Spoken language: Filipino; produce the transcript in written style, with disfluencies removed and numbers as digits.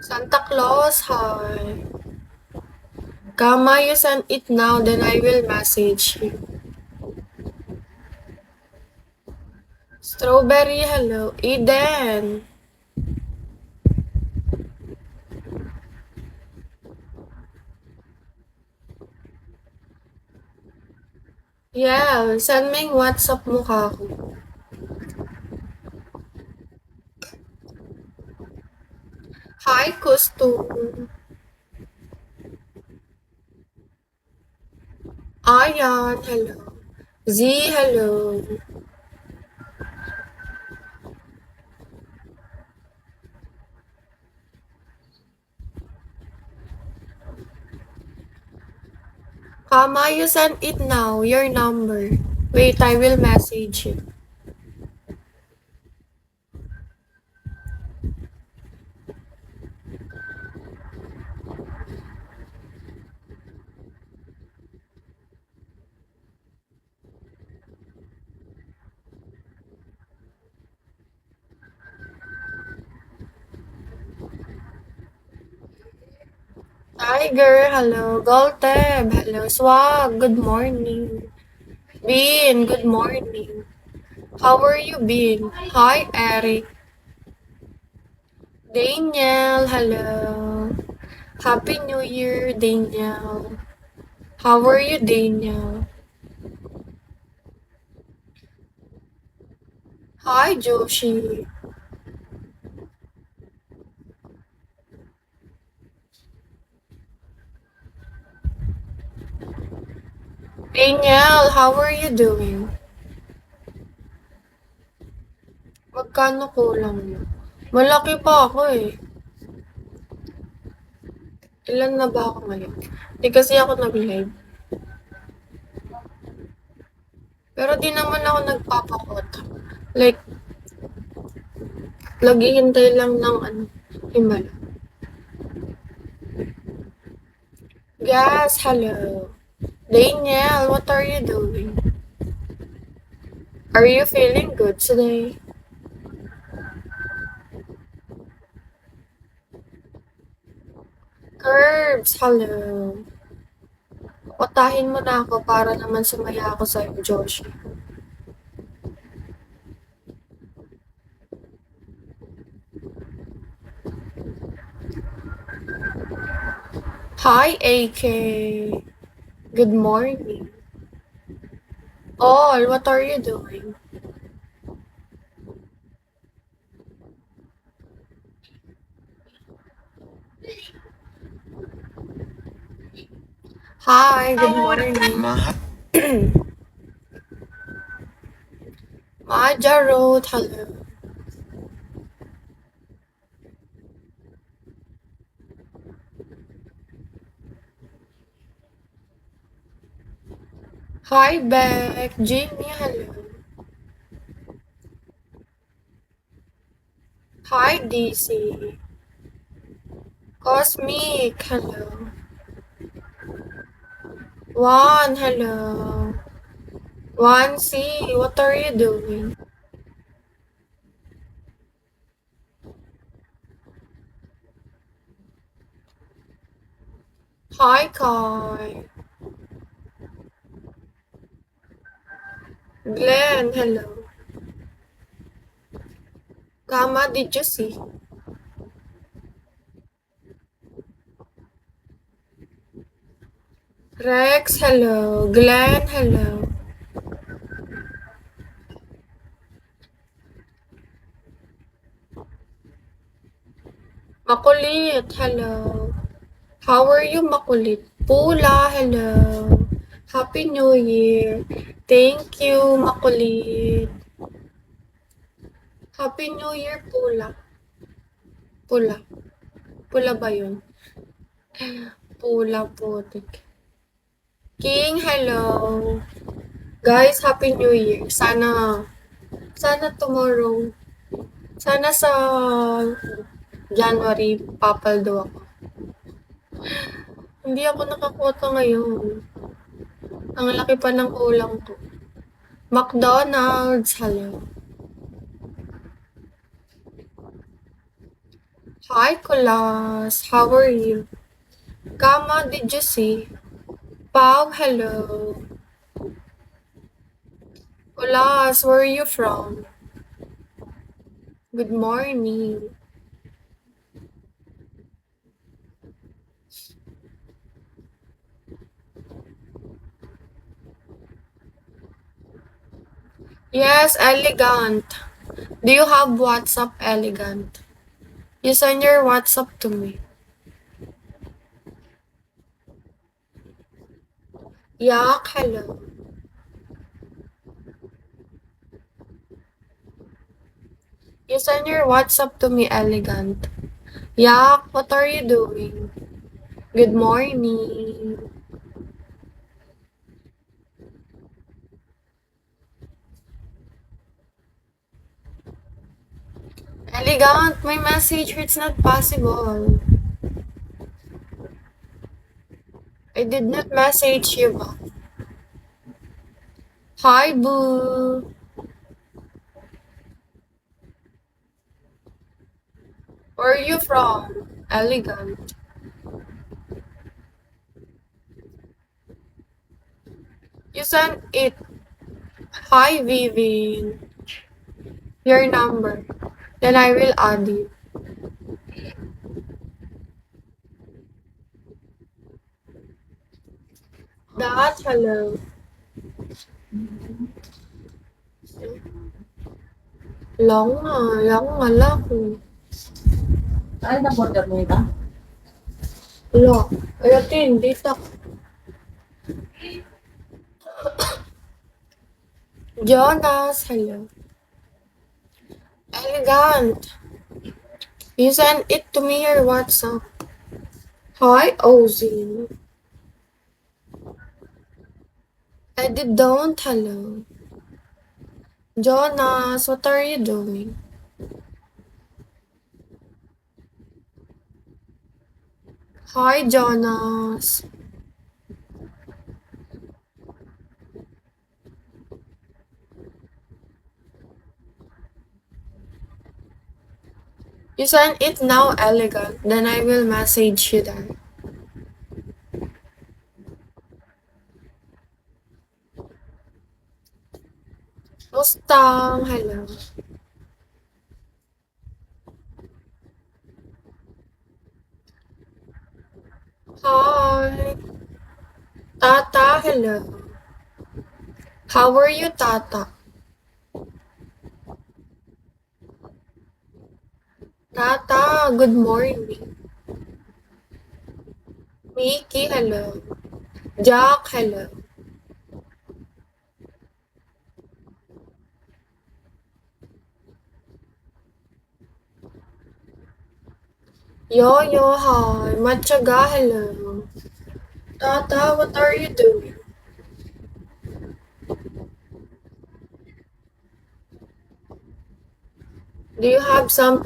Santa Claus, hi. Kama, you send it now, then I will message you. Strawberry, hello. Eden. Yeah, send me yung WhatsApp mo kako. Hi, Costume. Ayan, hello. Z, hello. Kama, you send it now, your number. Wait, I will message you. Tiger, hello. Golteb, hello. Swag, good morning. Bean, good morning. How are you, Bean? Hi, Eric. Daniel, hello. Happy New Year, Daniel. How are you, Daniel? Hi, Joshi. Daniel, how are you doing? Magkano kulang mo? Malaki pa ako eh. Ilan na ba ako ngayon? Di kasi ako nag-live. Pero di naman ako nagpapakot. Like, naghihintay lang ng himala. Yes, hello. Daniel, what are you doing? Are you feeling good today? Curbs, hello. Patahin mo na ako para naman sumaya ako sa'yo, Joshi. Hi, AK. Good morning. All, what are you doing? Hi, good morning. Majarot, hello. Hi, Beck. Jamie, hello. Hi, DC. Cosmic, hello. Juan, hello. Juan C, what are you doing? Hi, Kai. Glenn, hello. Kama, did you see? Rex, hello. Glenn, hello. Makulit, hello. How are you, Makulit? Pula, hello. Happy New Year. Thank you, Makulit. Happy New Year, Pula. Pula. Pula ba yun? Pula, putik. King, hello. Guys, Happy New Year. Sana tomorrow. Sana sa January, papaldo ako. Hindi ako nakakwota ngayon. Ang laki pa ng kulang ko. McDonald's, hello. Hi, Kulas. How are you? Kama, did you see? Pau, hello. Kulas, where are you from? Good morning. Yes, elegant. Do you have WhatsApp, elegant? You send your WhatsApp to me. Yak, hello. You send your WhatsApp to me, elegant. Yak, what are you doing? Good morning. Elegant, my message, it's not possible. I did not message you back. Hi, boo. Where are you from? Elegant. You sent it. Hi, Vivian. Your number. Then I will add you. That, hello. Lang nga lang. Ano na border mo ita? Wala. Ayatin, dito. Jonas, hello. Elegant. You sent it to me your WhatsApp. Hi, Ozzy. I did don't, hello. Jonas, what are you doing? Hi, Jonas. You send it now, elegant. Then I will message you there. Mustang, hello. Hi. Tata, hello. How are you, Tata? Tata, good morning. Mickey, hello. Jack, hello. Yo, hi. Matchaga, hello. Tata, what are you doing? Do you have some